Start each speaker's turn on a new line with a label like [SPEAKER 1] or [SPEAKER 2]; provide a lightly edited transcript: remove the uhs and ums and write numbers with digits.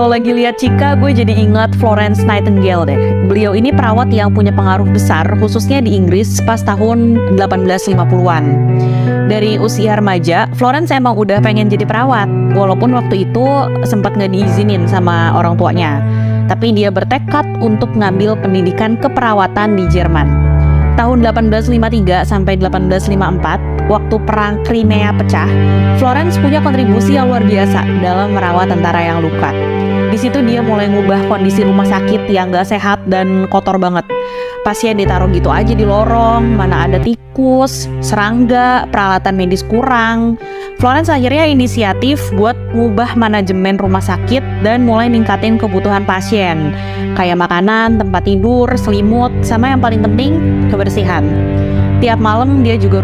[SPEAKER 1] Kalau lagi lihat Chika, gue jadi ingat Florence Nightingale deh. Beliau ini perawat yang punya pengaruh besar, khususnya di Inggris pas tahun 1850-an. Dari usia remaja, Florence emang udah pengen jadi perawat, walaupun waktu itu sempat nggak diizinin sama orang tuanya. Tapi dia bertekad untuk ngambil pendidikan keperawatan di Jerman. Tahun 1853 sampai 1854, waktu perang Crimea pecah, Florence punya kontribusi yang luar biasa dalam merawat tentara yang luka. Di situ dia mulai ngubah kondisi rumah sakit yang gak sehat dan kotor banget. Pasien ditaruh gitu aja di lorong, mana ada tikus, serangga, peralatan medis kurang. Florence akhirnya inisiatif buat ngubah manajemen rumah sakit dan mulai ningkatin kebutuhan pasien, kayak makanan, tempat tidur, selimut, sama yang paling penting, kebersihan. Tiap malam dia juga